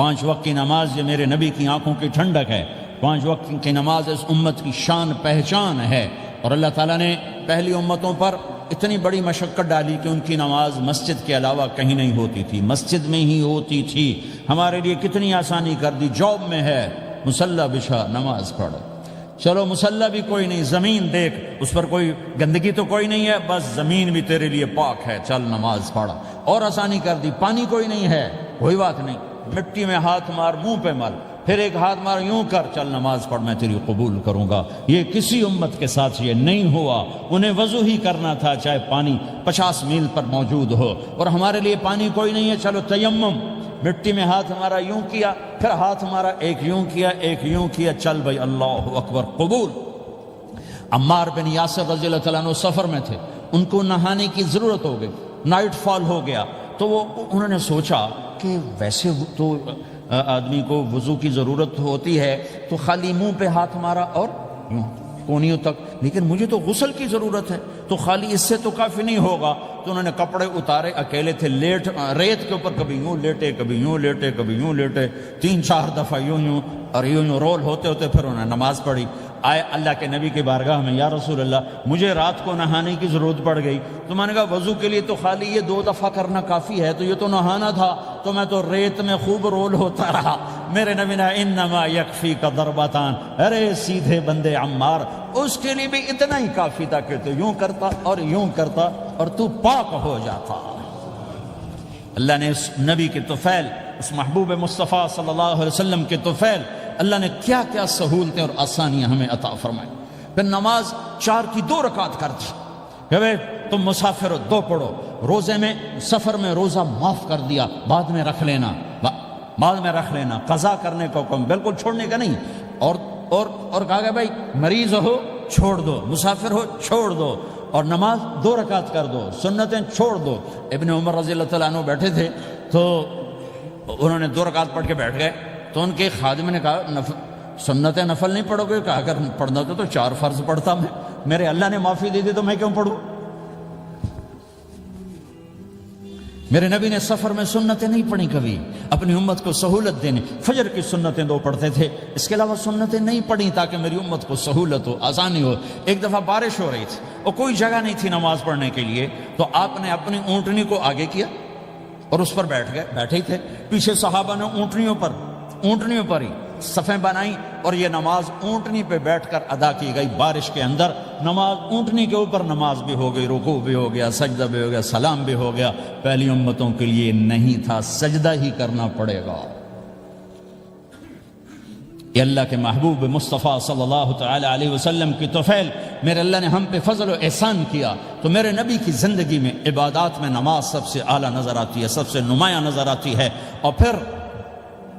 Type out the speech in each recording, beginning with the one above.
5 وقت کی نماز یہ میرے نبی کی آنکھوں کی ٹھنڈک ہے، 5 وقت کی نماز اس امت کی شان پہچان ہے۔ اور اللہ تعالیٰ نے پہلی امتوں پر اتنی بڑی مشقت ڈالی کہ ان کی نماز مسجد کے علاوہ کہیں نہیں ہوتی تھی، مسجد میں ہی ہوتی تھی۔ ہمارے لیے کتنی آسانی کر دی، جاب میں ہے مصلی بچھا نماز پڑھ، چلو مصلی بھی کوئی نہیں، زمین دیکھ اس پر کوئی گندگی تو کوئی نہیں ہے، بس زمین بھی تیرے لیے پاک ہے، چل نماز پڑھ۔ اور آسانی کر دی، پانی کوئی نہیں ہے، کوئی بات نہیں، مٹی میں ہاتھ مار، منہ پہ مل، پھر ایک ہاتھ مار، یوں کر، چل نماز پڑھ، میں تیری قبول کروں گا۔ یہ کسی امت کے ساتھ یہ نہیں ہوا، انہیں وضو ہی کرنا تھا چاہے پانی 50 میل پر موجود ہو۔ اور ہمارے لیے پانی کوئی نہیں ہے، چلو تیمم، مٹی میں ہاتھ ہمارا یوں کیا، پھر ہاتھ ہمارا ایک یوں کیا، ایک یوں کیا، چل بھائی اللہ اکبر قبول۔ عمار بن یاسر رضی اللہ تعالیٰ عنہ سفر میں تھے، ان کو نہانے کی ضرورت ہو گئی، نائٹ فال ہو گیا، تو انہوں نے سوچا کہ ویسے تو آدمی کو وضو کی ضرورت ہوتی ہے تو خالی منہ پہ ہاتھ مارا اور یوں کونیوں تک، لیکن مجھے تو غسل کی ضرورت ہے، تو خالی اس سے تو کافی نہیں ہوگا۔ تو انہوں نے کپڑے اتارے، اکیلے تھے، ریت کے اوپر کبھی یوں لیٹے، کبھی یوں لیٹے، کبھی یوں لیٹے، 3-4 دفعہ یوں اور یوں رول ہوتے ہوتے پھر انہوں نے نماز پڑھی۔ آئے اللہ کے نبی کی بارگاہ میں، یا رسول اللہ مجھے رات کو نہانے کی ضرورت پڑ گئی، تو میں نے کہا وضو کے لیے تو خالی یہ 2 دفعہ کرنا کافی ہے، تو یہ تو نہانا تھا، تو میں تو ریت میں خوب رول ہوتا رہا۔ میرے نبی نے انما یکفیک ضربتان، ارے سیدھے بندے عمار، اس کے لیے بھی اتنا ہی کافی تھا کہ تو یوں کرتا اور یوں کرتا اور تو پاک ہو جاتا۔ اللہ نے اس نبی کے طفیل، اس محبوب مصطفیٰ صلی اللہ علیہ وسلم کے طفیل، اللہ نے کیا کیا سہولتیں اور آسانیاں ہمیں عطا فرمائی۔ پھر نماز 4 کی 2 رکعت کر دی کہ بھئی تم مسافر ہو 2 پڑھو، روزے میں سفر میں روزہ معاف کر دیا، بعد میں رکھ لینا، بعد میں رکھ لینا، قضا کرنے کا حکم، بالکل چھوڑنے کا نہیں۔ اور کہا کہ بھائی مریض ہو چھوڑ دو، مسافر ہو چھوڑ دو، اور نماز 2 رکعت کر دو، سنتیں چھوڑ دو۔ ابن عمر رضی اللہ تعالیٰ عنہ بیٹھے تھے تو انہوں نے 2 رکعت پڑھ کے بیٹھ گئے، تو ان کے خادم نے کہا سنتیں نفل نہیں پڑھو گے؟ کہا اگر پڑھنا تو 4 فرض پڑھتا میں، میرے اللہ نے معافی دے دی تو میں کیوں پڑھوں؟ میرے نبی نے سفر میں سنتیں نہیں پڑھی کبھی، اپنی امت کو سہولت دینے، فجر کی سنتیں 2 پڑھتے تھے، اس کے علاوہ سنتیں نہیں پڑھی تاکہ میری امت کو سہولت ہو، آسانی ہو۔ ایک دفعہ بارش ہو رہی تھی اور کوئی جگہ نہیں تھی نماز پڑھنے کے لیے، تو آپ نے اپنی اونٹنی کو آگے کیا اور اس پر بیٹھ گئے، بیٹھے ہی تھے، پیچھے صحابہ نے اونٹنیوں پر ہی صفیں بنائیں، اور یہ نماز اونٹنی پہ بیٹھ کر ادا کی گئی۔ بارش کے اندر نماز اونٹنی کے اوپر نماز بھی ہو گئی، رکوع بھی ہو گیا، سجدہ بھی ہو گیا، سلام بھی ہو گیا۔ پہلی امتوں کے لیے نہیں تھا، سجدہ ہی کرنا پڑے گا۔ یہ اللہ کے محبوب مصطفیٰ صلی اللہ تعالی علیہ وسلم کی طفیل، میرے اللہ نے ہم پہ فضل و احسان کیا، تو میرے نبی کی زندگی میں عبادات میں نماز سب سے اعلیٰ نظر آتی ہے، سب سے نمایاں نظر آتی ہے۔ اور پھر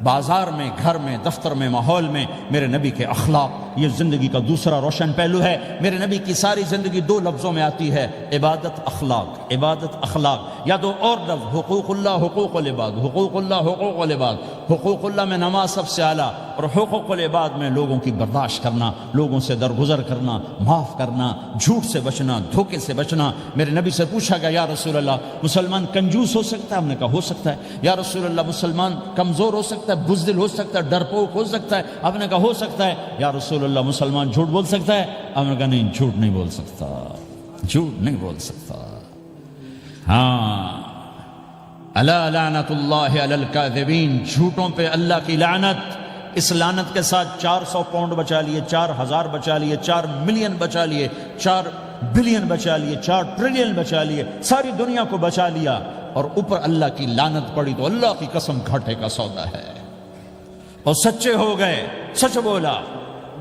بازار میں، گھر میں، دفتر میں، ماحول میں میرے نبی کے اخلاق، یہ زندگی کا دوسرا روشن پہلو ہے۔ میرے نبی کی ساری زندگی 2 لفظوں میں آتی ہے، عبادت اخلاق، عبادت اخلاق، یا 2 اور لفظ، حقوق اللہ حقوق العباد، حقوق اللہ حقوق العباد۔ حقوق اللہ میں نماز سب سے اعلیٰ، اور حقوق العباد میں لوگوں کی برداشت کرنا، لوگوں سے درگزر کرنا، معاف کرنا، جھوٹ سے بچنا، دھوکے سے بچنا۔ میرے نبی سے پوچھا گیا یا رسول اللہ مسلمان کنجوس ہو سکتا ہے؟ ہم نے کہا ہو سکتا ہے۔ یا رسول اللہ مسلمان کمزور ہو سکتا ہے، بزدل ہو سکتا ہے، ڈرپوک ہو سکتا ہے؟ آپ نے کہا ہو سکتا ہے۔ یا رسول اللہ مسلمان جھوٹ بول سکتا ہے؟ آپ نے کہا نہیں، جھوٹ نہیں بول سکتا، جھوٹ نہیں بول سکتا۔ ہاں، الا لعنت اللہ علی الکاذبین، جھوٹوں پہ اللہ کی لعنت۔ اس لعنت کے ساتھ 400 پاؤنڈ بچا لیے، 4000 بچا لیے، 4 ملین بچا لیے، 4 بلین بچا لیے، 4 ٹریلین بچا لیے، ساری دنیا کو بچا لیا، اور اوپر اللہ کی لعنت پڑی تو اللہ کی قسم گھاٹے کا سودا ہے۔ اور سچے ہو گئے، سچ بولا،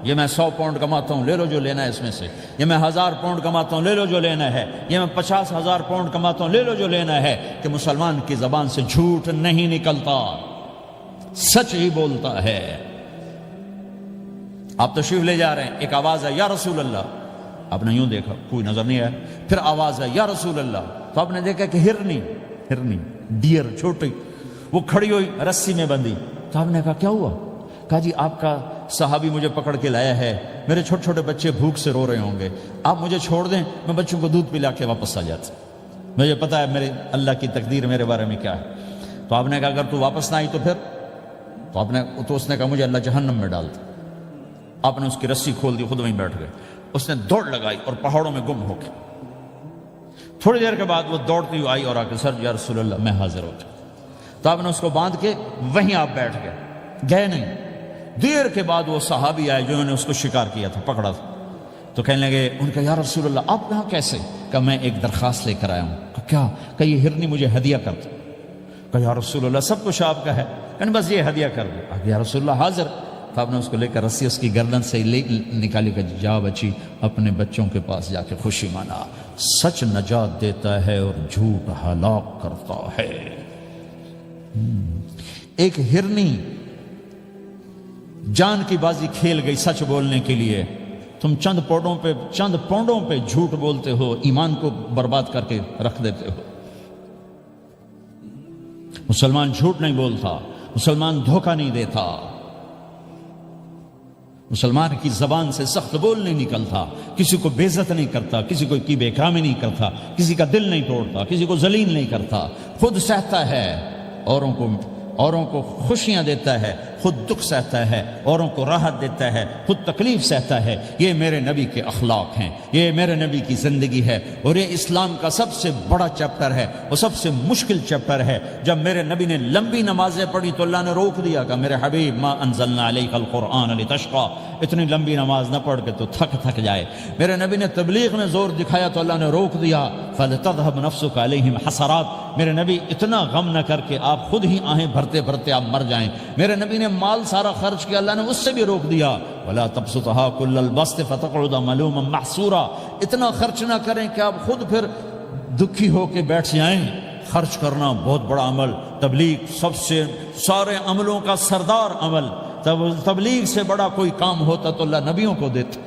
یہ میں 100 پاؤنڈ کماتا ہوں، لے لو جو لینا ہے اس میں سے، یہ میں 1000 پاؤنڈ کماتا ہوں، لے لو جو لینا ہے، یہ میں 50,000 پاؤنڈ کماتا ہوں، لے لو جو لینا ہے، کہ مسلمان کی زبان سے جھوٹ نہیں نکلتا، سچ ہی بولتا ہے۔ آپ تشریف لے جا رہے ہیں، ایک آواز ہے یا رسول اللہ، آپ نے یوں دیکھا، کوئی نظر نہیں آیا، پھر آواز ہے یا رسول اللہ، تو آپ نے دیکھا کہ ہرنی ڈیئر چھوٹی وہ کھڑی ہوئی، رسی میں بندھی، تو آپ نے کہا کیا ہوا؟ کہا جی آپ کا صحابی مجھے پکڑ کے لایا ہے، میرے چھوٹے چھوٹے بچے بھوک سے رو رہے ہوں گے، آپ مجھے چھوڑ دیں، میں بچوں کو دودھ پلا کے واپس آ جاتا، مجھے پتا ہے میرے اللہ کی تقدیر میرے بارے میں کیا ہے۔ تو آپ نے کہا اگر تو واپس نہ آئی تو پھر تو اس نے کہا مجھے اللہ جہنم میں ڈال دے۔ آپ نے اس کی رسی کھول دی، خود وہیں بیٹھ گئے۔ اس نے دوڑ لگائی اور پہاڑوں میں گم ہو کے تھوڑی دیر کے بعد وہ دوڑتی ہوئی آئی اور آ کے سر یا رسول اللہ میں حاضر ہو جاؤں۔ تو آپ نے اس کو باندھ کے وہیں آپ بیٹھ گئے نہیں۔ دیر کے بعد وہ صحابی آئے جنہوں نے اس کو شکار کیا تھا، پکڑا تھا، تو کہنے لگے ان کا یا رسول اللہ آپ یہاں کیسے؟ کہ میں ایک درخواست لے کر آیا ہوں۔ کہ کیا؟ کہ یہ ہرنی مجھے ہدیہ کر دو۔ کہ یا رسول اللہ سب کچھ آپ کا ہے، کہ بس یہ ہدیہ کر دو۔ یا رسول اللہ حاضر۔ تو آپ نے اس کو لے کر رسی اس کی گردن سے نکالی کہ جا بچی اپنے بچوں کے پاس جا کے خوشی منا، سچ نجات دیتا ہے اور جھوٹ ہلاک کرتا ہے۔ ایک ہرنی جان کی بازی کھیل گئی سچ بولنے کے لیے، تم چند پونڈوں پہ جھوٹ بولتے ہو، ایمان کو برباد کر کے رکھ دیتے ہو۔ مسلمان جھوٹ نہیں بولتا، مسلمان دھوکہ نہیں دیتا، مسلمان کی زبان سے سخت بول نہیں نکلتا، کسی کو بے عزت نہیں کرتا، کسی کو کی بے اکرامی نہیں کرتا، کسی کا دل نہیں توڑتا، کسی کو ذلیل نہیں کرتا، خود سہتا ہے، اوروں کو خوشیاں دیتا ہے، خود دکھ سہتا ہے، اوروں کو راحت دیتا ہے، خود تکلیف سہتا ہے۔ یہ میرے نبی کے اخلاق ہیں، یہ میرے نبی کی زندگی ہے، اور یہ اسلام کا سب سے بڑا چیپٹر ہے، وہ سب سے مشکل چیپٹر ہے۔ جب میرے نبی نے لمبی نمازیں پڑھی تو اللہ نے روک دیا کہ میرے حبیب ما انزلنا علیک القرآن لتشقى، اتنی لمبی نماز نہ پڑھ کے تو تھک جائے۔ میرے نبی نے تبلیغ میں زور دکھایا تو اللہ نے روک دیا، فلتذهب نفسک علیہم حسرات، میرے نبی اتنا غم نہ کر کے آپ خود ہی آہیں بھرتے بھرتے آپ مر جائیں۔ میرے نبی نے مال سارا خرچ کیا، اللہ نے اس سے بھی روک دیا، ولا تبسطها كل البسط فتقعد ملوما محسورا، اتنا خرچ نہ کریں کہ آپ خود پھر دکھی ہو کے بیٹھ جائیں۔ خرچ کرنا بہت بڑا عمل، تبلیغ سب سے سارے عملوں کا سردار عمل۔ تبلیغ سے بڑا کوئی کام ہوتا تو اللہ نبیوں کو دیتا،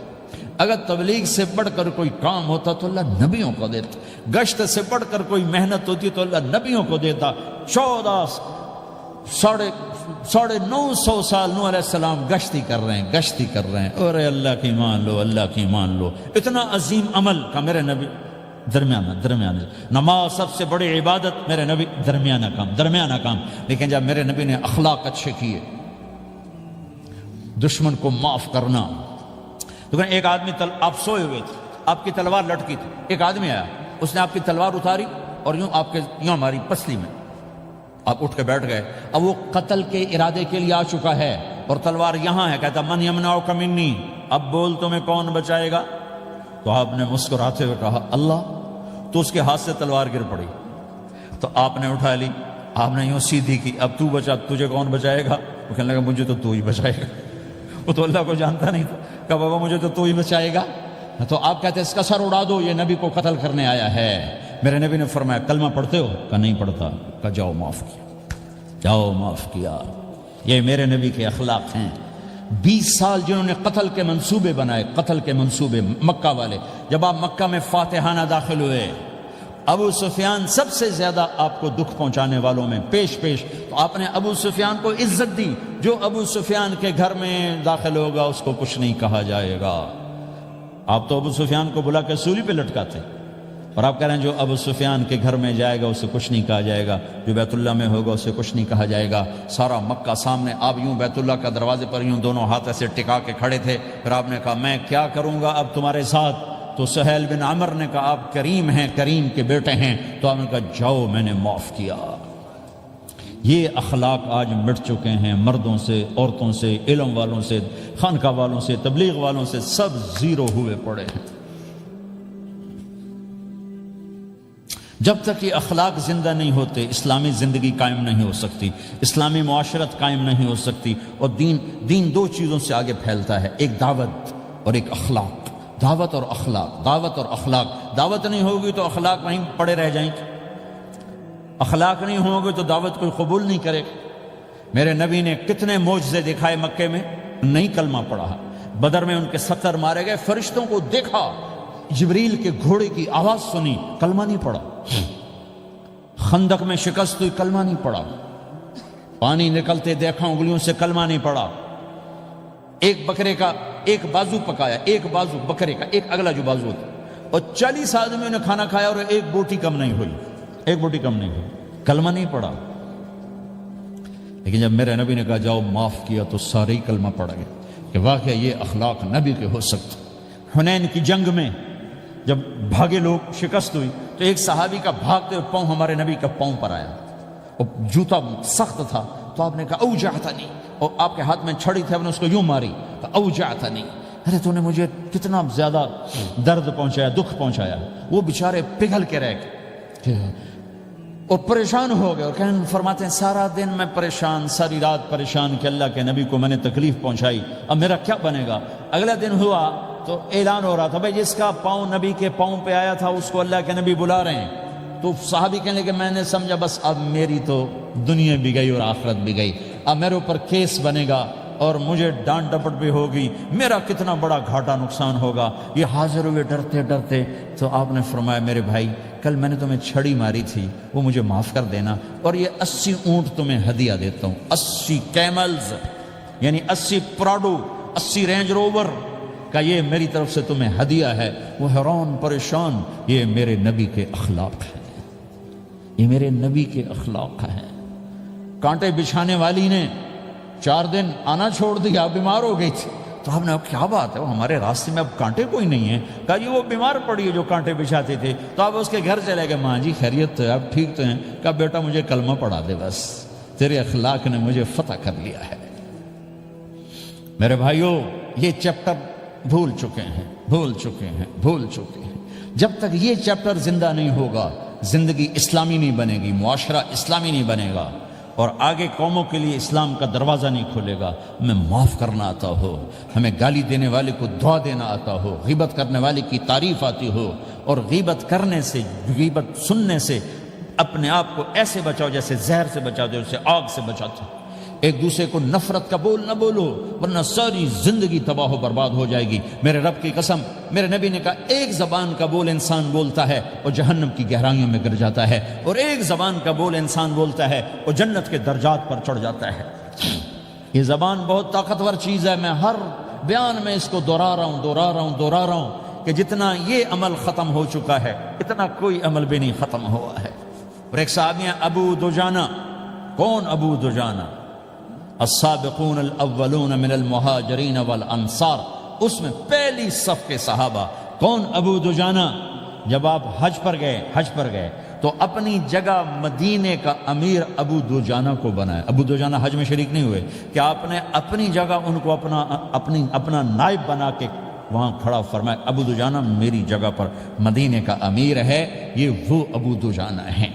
اگر تبلیغ سے بڑھ کر کوئی کام ہوتا تو اللہ نبیوں کو دیتا، گشت سے بڑھ کر کوئی محنت ہوتی تو اللہ نبیوں کو دیتا۔ 950 سال نوح علیہ السلام گشتی کر رہے ہیں، اور اللہ کی مان لو، اتنا عظیم عمل کا میرے نبی درمیانہ نماز سب سے بڑی عبادت، میرے نبی درمیانہ کام۔ لیکن جب میرے نبی نے اخلاق اچھے کیے، دشمن کو معاف کرنا، تو ایک آدمی آپ سوئے ہوئے تھے، آپ کی تلوار لٹکی تھی، ایک آدمی آیا، اس نے آپ کی تلوار اتاری اور یوں ماری پسلی میں، آپ اٹھ کے بیٹھ گئے۔ اب وہ قتل کے ارادے کے لیے آ چکا ہے اور تلوار یہاں ہے، کہتا من یمنعک منی، اب بول تمہیں کون بچائے گا؟ تو آپ نے مسکراتے ہوئے کہا اللہ، تو اس کے ہاتھ سے تلوار گر پڑی، تو آپ نے اٹھا لی، آپ نے یوں سیدھی کی، اب تو بچا، تجھے کون بچائے گا؟ وہ کہنے لگا مجھے تو ہی بچائے گا۔ وہ تو اللہ کو جانتا نہیں تھا، کہا بابا مجھے تو ہی بچائے گا۔ تو آپ کہتے ہیں اس کا سر اڑا دو، یہ نبی کو قتل کرنے آیا ہے۔ میرے نبی نے فرمایا کلمہ پڑھتے ہو؟ کہا نہیں پڑھتا۔ کہا جاؤ معاف کیا۔ یہ میرے نبی کے اخلاق ہیں۔ 20 سال جنہوں نے قتل کے منصوبے بنائے، قتل کے منصوبے، مکہ والے، جب آپ مکہ میں فاتحانہ داخل ہوئے، ابو سفیان سب سے زیادہ آپ کو دکھ پہنچانے والوں میں پیش تو آپ نے ابو سفیان کو عزت دی۔ جو ابو سفیان کے گھر میں داخل ہوگا اس کو کچھ نہیں کہا جائے گا۔ آپ تو ابو سفیان کو بلا کے سولی پہ لٹکاتے، اور آپ کہہ رہے ہیں جو ابو سفیان کے گھر میں جائے گا اسے کچھ نہیں کہا جائے گا، جو بیت اللہ میں ہوگا اسے کچھ نہیں کہا جائے گا۔ سارا مکہ سامنے، آپ یوں بیت اللہ کا دروازے پر یوں دونوں ہاتھ ایسے ٹکا کے کھڑے تھے۔ پھر آپ نے کہا میں کیا کروں گا اب تمہارے ساتھ؟ تو سہیل بن عمر نے کہا آپ کریم ہیں، کریم کے بیٹے ہیں۔ تو آپ نے کہا جاؤ میں نے معاف کیا۔ یہ اخلاق آج مٹ چکے ہیں، مردوں سے، عورتوں سے، علم والوں سے، خانقاہ والوں سے، تبلیغ والوں سے، سب زیرو ہوئے پڑے ہیں۔ جب تک یہ اخلاق زندہ نہیں ہوتے اسلامی زندگی قائم نہیں ہو سکتی، اسلامی معاشرت قائم نہیں ہو سکتی۔ اور دین دو چیزوں سے آگے پھیلتا ہے، ایک دعوت اور ایک اخلاق۔ دعوت اور اخلاق۔ دعوت نہیں ہوگی تو اخلاق وہیں پڑے رہ جائیں گے، اخلاق نہیں ہوں گے تو دعوت کوئی قبول نہیں کرے گا۔ میرے نبی نے کتنے معجزے دکھائے مکے میں، نہیں کلمہ پڑھا۔ بدر میں ان کے 70 مارے گئے، فرشتوں کو دیکھا، جبریل کے گھوڑے کی آواز سنی، کلمہ نہیں پڑھا۔ خندق میں شکست ہوئی، کلمہ نہیں پڑھا۔ پانی نکلتے دیکھا انگلیوں سے، کلمہ نہیں پڑھا۔ ایک بکرے کا ایک بازو پکایا، ایک بازو بکرے کا، ایک اگلا جو بازو ہوتا، اور 40 آدمیوں نے کھانا کھایا اور ایک بوٹی کم نہیں ہوئی، کلمہ نہیں پڑھا۔ لیکن جب میرے نبی نے کہا جاؤ معاف کیا تو سارے ہی کلمہ پڑ گئے کہ واقعہ یہ اخلاق نبی کے ہو سکتے۔ حنین کی جنگ میں جب بھاگے لوگ، شکست ہوئی، تو ایک صحابی کا بھاگتے ہوئے پاؤں ہمارے نبی کا پاؤں پر آیا، اور جوتا سخت تھا، تو آپ نے کہا اوجعتنی، اور آپ کے ہاتھ میں چھڑی تھی، آپ نے اس کو یوں ماری تو اوجعتنی، ارے تو نے مجھے کتنا زیادہ درد پہنچایا، دکھ پہنچایا۔ وہ بیچارے پگھل کے رہ گئے اور پریشان ہو گئے، اور فرماتے ہیں سارا دن میں پریشان، ساری رات پریشان کہ اللہ کے نبی کو میں نے تکلیف پہنچائی، اب میرا کیا بنے گا۔ اگلا دن ہوا تو اعلان ہو رہا تھا بھائی جس کا پاؤں نبی کے پاؤں پہ آیا تھا اس کو اللہ کے نبی بلا رہے ہیں۔ تو صحابی کہنے لگے میں نے سمجھا بس اب میری تو دنیا بھی گئی اور آخرت بھی گئی، اب میرے اوپر کیس بنے گا اور مجھے ڈانٹ ڈپٹ بھی ہوگی، میرا کتنا بڑا گھاٹا نقصان ہوگا۔ یہ حاضر ہوئے ڈرتے ڈرتے، تو آپ نے فرمایا میرے بھائی کل میں نے تمہیں چھڑی ماری تھی، وہ مجھے معاف کر دینا، اور یہ 80 اونٹ تمہیں ہدیہ دیتا ہوں، 80 کیملز یعنی 80 پراڈو، 80 رینج روور کا یہ میری طرف سے تمہیں ہدیہ ہے۔ وہ حیران پریشان، یہ میرے نبی کے اخلاق ہیں، یہ میرے نبی کے اخلاق ہیں۔ کانٹے بچھانے والی نے 4 دن آنا چھوڑ دیا، بیمار ہو گئی تھی، تو ہم نے اب کیا بات ہے، وہ ہمارے راستے میں اب کانٹے کوئی نہیں ہیں، کہا جی وہ بیمار پڑی ہے جو کانٹے بچھاتے تھے، تو آپ اس کے گھر چلے گئے، ماں جی خیریت تو ہے، اب ٹھیک تو ہیں، کہا بیٹا مجھے کلمہ پڑھا دے، بس تیرے اخلاق نے مجھے فتح کر لیا ہے۔ میرے بھائیوں یہ چیپٹر بھول چکے ہیں، بھول چکے ہیں، بھول چکے ہیں۔ جب تک یہ چیپٹر زندہ نہیں ہوگا زندگی اسلامی نہیں بنے گی، معاشرہ اسلامی نہیں بنے گا، اور آگے قوموں کے لیے اسلام کا دروازہ نہیں کھلے گا۔ ہمیں معاف کرنا آتا ہو، ہمیں گالی دینے والے کو دعا دینا آتا ہو، غیبت کرنے والے کی تعریف آتی ہو، اور غیبت کرنے سے، غیبت سننے سے اپنے آپ کو ایسے بچاؤ جیسے زہر سے بچاتے ہو، جیسے آگ سے بچاتے ہو۔ ایک دوسرے کو نفرت کا بول نہ بولو ورنہ ساری زندگی تباہ و برباد ہو جائے گی۔ میرے رب کی قسم، میرے نبی نے کہا ایک زبان کا بول انسان بولتا ہے اور جہنم کی گہرائیوں میں گر جاتا ہے، اور ایک زبان کا بول انسان بولتا ہے اور جنت کے درجات پر چڑھ جاتا ہے۔ یہ زبان بہت طاقتور چیز ہے، میں ہر بیان میں اس کو دہرا رہا ہوں کہ جتنا یہ عمل ختم ہو چکا ہے اتنا کوئی عمل بھی نہیں ختم ہوا ہے۔ اور ایک صحابی ہیں ابو دجانہ۔ کون ابو دجانہ؟ السابقون الاولون من المہاجرین والانصار، اس میں پہلی صف کے صحابہ۔ کون ابو دجانہ؟ جب آپ حج پر گئے تو اپنی جگہ مدینے کا امیر ابو دجانہ کو بنایا۔ ابو دجانہ حج میں شریک نہیں ہوئے کہ آپ نے اپنی جگہ ان کو اپنا نائب بنا کے وہاں کھڑا فرمایا ابو دجانہ میری جگہ پر مدینے کا امیر ہے، یہ وہ ابو دجانہ ہیں۔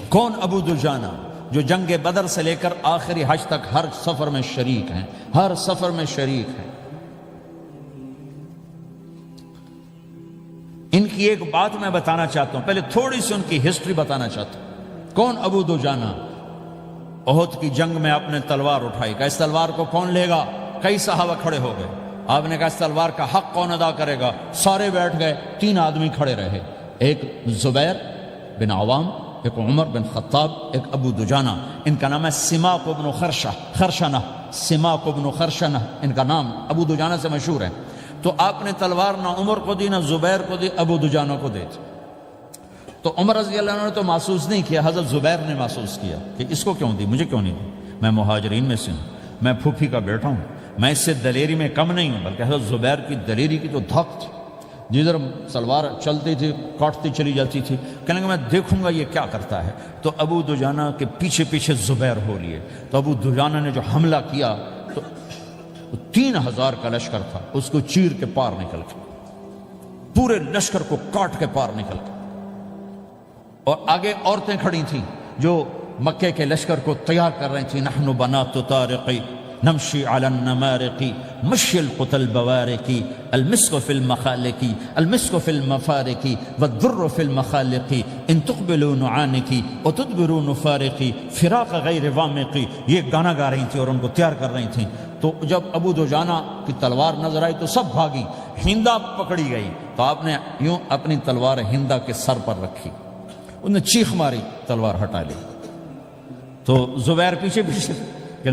کون ابو دجانہ؟ جو جنگ بدر سے لے کر آخری حج تک ہر سفر میں شریک ہیں، ہر سفر میں شریک ہیں۔ ان کی ایک بات میں بتانا چاہتا ہوں، پہلے تھوڑی سی ان کی ہسٹری بتانا چاہتا ہوں۔ کون ابو دجانہ؟ احد کی جنگ میں آپ نے تلوار اٹھائی، کہا اس تلوار کو کون لے گا؟ کئی صحابہ کھڑے ہو گئے۔ آپ نے کہا اس تلوار کا حق کون ادا کرے گا؟ سارے بیٹھ گئے، 3 آدمی کھڑے رہے، ایک زبیر بن عوام، ایک عمر بن خطاب، ایک ابو دجانہ۔ ان کا نام ہے سماک بن خرشنہ، سماک بن خرشنہ ان کا نام ابو دجانہ سے مشہور ہے۔ تو آپ نے تلوار نہ عمر کو دی، نہ زبیر کو دی، ابو دجانہ کو دی۔ تو عمر رضی اللہ عنہ نے تو محسوس نہیں کیا، حضرت زبیر نے محسوس کیا کہ اس کو کیوں دی، مجھے کیوں نہیں دی؟ میں مہاجرین میں سے ہوں، میں پھوپھی کا بیٹا ہوں، میں اس سے دلیری میں کم نہیں ہوں۔ بلکہ حضرت زبیر کی دلیری کی تو دھک تھی، جدھر سلوار چلتی تھی کاٹتی چلی جاتی تھی، کہنے کہ میں دیکھوں گا یہ کیا کرتا ہے۔ تو ابو دجانہ کے پیچھے پیچھے زبیر ہو لیے۔ تو ابو دجانہ نے جو حملہ کیا تو 3000 کا لشکر تھا، اس کو چیر کے پار نکل کے، پورے لشکر کو کاٹ کے پار نکل کے، اور آگے عورتیں کھڑی تھیں جو مکے کے لشکر کو تیار کر رہی تھیں۔ نحن بنات طارقی نمشی علی النمارقی مشی القتل بوارقی المسک فی المخالقی المسک فی المفارقی والدر فی المخالقی ان تقبلوا نعانقی وتدبروا نفارقی فراق غیر وامقی، یہ گانا گا رہی تھیں اور ان کو تیار کر رہی تھیں۔ تو جب ابو دجانہ کی تلوار نظر آئی تو سب بھاگی، ہندا پکڑی گئی، تو آپ نے یوں اپنی تلوار ہندا کے سر پر رکھی، انہوں نے چیخ ماری، تلوار ہٹا لی۔ تو زبیر پیچھے پیچھے کہ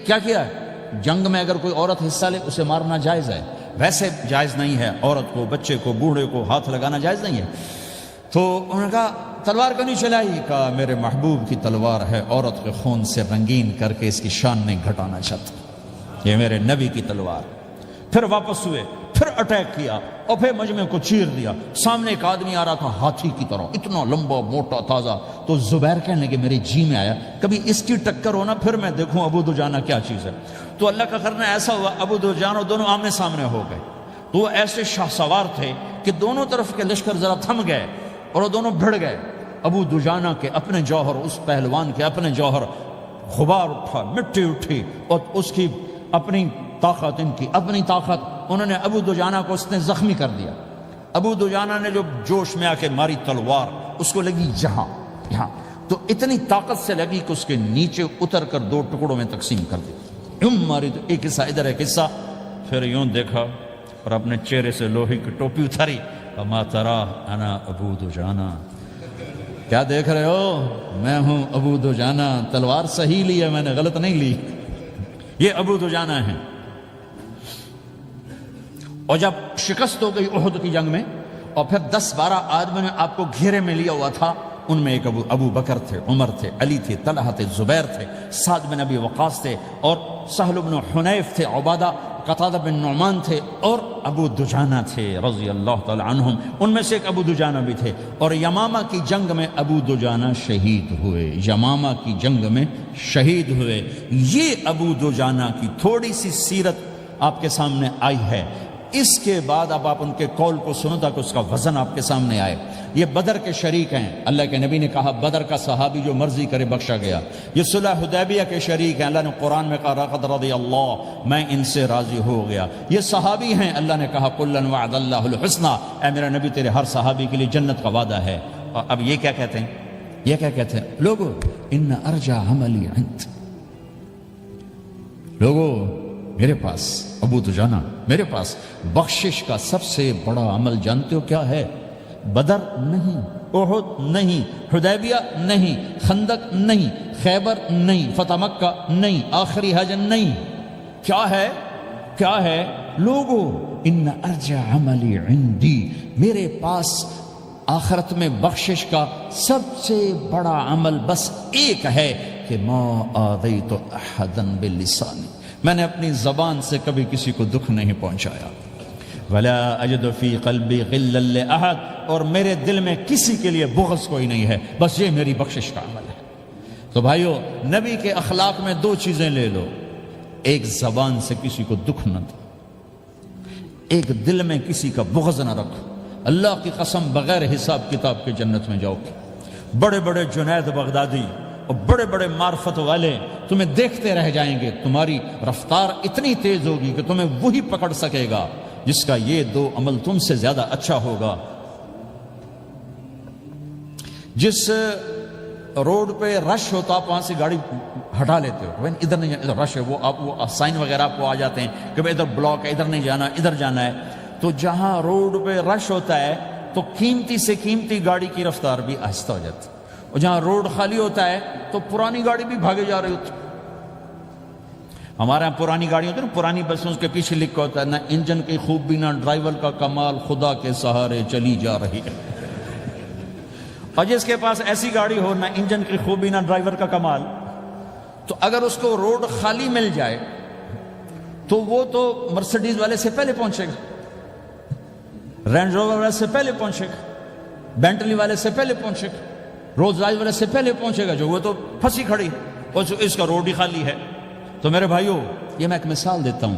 کیا کیا ہے؟ جنگ میں اگر کوئی عورت حصہ لے اسے مارنا جائز ہے، ویسے جائز نہیں ہے، عورت کو، بچے کو، بوڑھے کو ہاتھ لگانا جائز نہیں ہے۔ تو انہوں نے کہا تلوار کیوں نہیں چلائی؟ کہا میرے محبوب کی تلوار ہے، عورت کے خون سے رنگین کر کے اس کی شان نہیں گھٹانا چاہتا، یہ میرے نبی کی تلوار۔ پھر واپس ہوئے، پھر اٹیک کیا اور پھر مجمع کو چیر دیا۔ سامنے ایک آدمی آ رہا تھا ہاتھی کی طرح، اتنا لمبا موٹا تازہ، تو زبیر کہنے لگے میرے جی میں آیا کبھی اس کی ٹکر ہونا پھر میں دیکھوں ابو دجانہ کیا چیز ہے۔ تو اللہ کا کرنا ایسا ہوا ابو دجانہ دونوں آمنے سامنے ہو گئے، تو وہ ایسے شاہ سوار تھے کہ دونوں طرف کے لشکر ذرا تھم گئے اور وہ دونوں بھڑ گئے۔ ابو دجانہ کے اپنے جوہر، اس پہلوان کے اپنے جوہر، غبار اٹھا، مٹی اٹھی، اور اس کی اپنی طاقت، ان کی اپنی طاقت، انہوں نے ابو دجانہ کو اس نے زخمی کر دیا۔ ابو دجانہ نے جو جوش میں آ کے ماری تلوار، اس کو لگی یہاں، تو اتنی طاقت سے لگی کہ اس کے نیچے اتر کر 2 ٹکڑوں میں تقسیم کر دی۔ یوں ماری، تو ایک حصہ ادھر ایک حصہ، پھر یوں دیکھا اور اپنے چہرے سے لوہے کی ٹوپی اتاری، وما ترى انا ابو دجانہ، کیا دیکھ رہے ہو؟ میں ہوں ابو دجانہ، تلوار صحیح لی ہے میں نے، غلط نہیں لی۔ یہ ابو دجانہ ہیں۔ اور جب شکست ہو گئی احد کی جنگ میں، اور پھر 10-12 آدمیوں نے آپ کو گھیرے میں لیا ہوا تھا، ان میں ایک ابو بکر تھے، عمر تھے، علی تھے، طلحہ تھے، زبیر تھے، سعد بن ابی وقاص تھے، اور سہل بن حنیف تھے، عبادہ قتادہ بن نعمان تھے، اور ابو دجانہ تھے رضی اللہ تعالی عنہم۔ ان میں سے ایک ابو دجانہ بھی تھے، اور یمامہ کی جنگ میں ابو دجانہ شہید ہوئے، یمامہ کی جنگ میں شہید ہوئے۔ یہ ابو دجانہ کی تھوڑی سی سیرت آپ کے سامنے آئی ہے۔ اس کے بعد اب آپ ان کے قول کو سنو تاکہ اس کا وزن آپ کے سامنے آئے۔ یہ بدر کے شریک ہیں، اللہ کے نبی نے کہا بدر کا صحابی جو مرضی کرے بخشا گیا۔ یہ صلح حدیبیہ کے شریک ہیں، اللہ نے قرآن میں کہا لقد رضی اللہ، میں ان سے راضی ہو گیا۔ یہ صحابی ہیں، اللہ نے کہا کلا وعد اللہ الحسنی، اے میرا نبی تیرے ہر صحابی کے لیے جنت کا وعدہ ہے۔ اور اب یہ کیا کہتے ہیں؟ یہ کیا کہتے ہیں؟ لوگو ان ارجع عملی عند، لوگو میرے پاس، ابو دجانہ میرے پاس بخشش کا سب سے بڑا عمل جانتے ہو کیا ہے؟ بدر نہیں، احد نہیں، حدیبیہ نہیں، خندق نہیں، خیبر نہیں، فتح مکہ نہیں، آخری حج نہیں۔ کیا ہے؟ کیا ہے؟ لوگو ان ارجع عملی عندی، میرے پاس آخرت میں بخشش کا سب سے بڑا عمل بس ایک ہے کہ ما آذیت احدا بلسانی، میں نے اپنی زبان سے کبھی کسی کو دکھ نہیں پہنچایا۔ ولا اجد فی قلبی غلا لاحد، اور میرے دل میں کسی کے لیے بغض کوئی نہیں ہے، بس یہ میری بخشش کا عمل ہے۔ تو بھائیو، نبی کے اخلاق میں 2 چیزیں لے لو، ایک زبان سے کسی کو دکھ نہ دو، ایک دل میں کسی کا بغض نہ رکھو۔ اللہ کی قسم بغیر حساب کتاب کے جنت میں جاؤ گے۔ بڑے بڑے جنید بغدادی اور بڑے بڑے معرفت والے تمہیں دیکھتے رہ جائیں گے، تمہاری رفتار اتنی تیز ہوگی کہ تمہیں وہی پکڑ سکے گا جس کا یہ 2 عمل تم سے زیادہ اچھا ہوگا۔ جس روڈ پہ رش ہوتا آپ وہاں سے گاڑی ہٹا لیتے ہو، ادھر نہیں جانا، ادھر رش ہے، وہ سائن وغیرہ آپ کو آ جاتے ہیں کہ ادھر بلاک ہے، ادھر نہیں جانا، ادھر جانا ہے۔ تو جہاں روڈ پہ رش ہوتا ہے تو قیمتی سے قیمتی گاڑی کی رفتار بھی آہستہ ہو جاتی ہے، اور جہاں روڈ خالی ہوتا ہے تو پرانی گاڑی بھی بھاگے جا رہی ہوتی۔ ہمارے یہاں پرانی گاڑی ہوتی ہے نا، پرانی بسوں کے پیچھے لکھا ہوتا ہے نہ انجن کی خوبی نہ ڈرائیور کا کمال، خدا کے سہارے چلی جا رہی ہے۔ اور جس کے پاس ایسی گاڑی ہو، نہ انجن کی خوبی نہ ڈرائیور کا کمال، تو اگر اس کو روڈ خالی مل جائے تو وہ تو مرسیڈیز والے سے پہلے پہنچے گا، رینج روور والے سے پہلے پہنچے گا، بینٹلی والے سے پہلے پہنچے گا، رولز رائس والے سے پہلے پہنچے گا، جو وہ تو پھنسی کھڑی اور اس کا روڈ ہی خالی ہے۔ تو میرے بھائیو، یہ میں ایک مثال دیتا ہوں،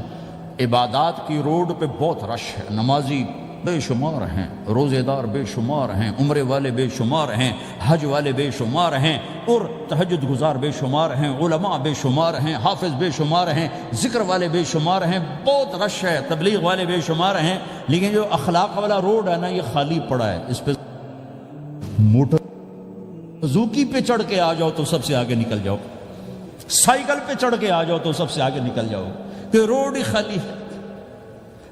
عبادات کی روڈ پہ بہت رش ہے، نمازی بے شمار ہیں، روزے دار بے شمار ہیں، عمرے والے بے شمار ہیں، حج والے بے شمار ہیں، اور تہجد گزار بے شمار ہیں، علماء بے شمار ہیں، حافظ بے شمار ہیں، ذکر والے بے شمار ہیں، بہت رش ہے، تبلیغ والے بے شمار ہیں، لیکن جو اخلاق والا روڈ ہے نا، یہ خالی پڑا ہے۔ اس پہ موٹر زوکی پہ چڑھ کے آ جاؤ تو سب سے آگے نکل جاؤ، سائیکل پہ چڑھ کے آ جاؤ تو سب سے آگے نکل جاؤ، کہ روڈ ہی خالی ہے،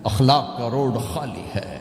اخلاق کا روڈ خالی ہے۔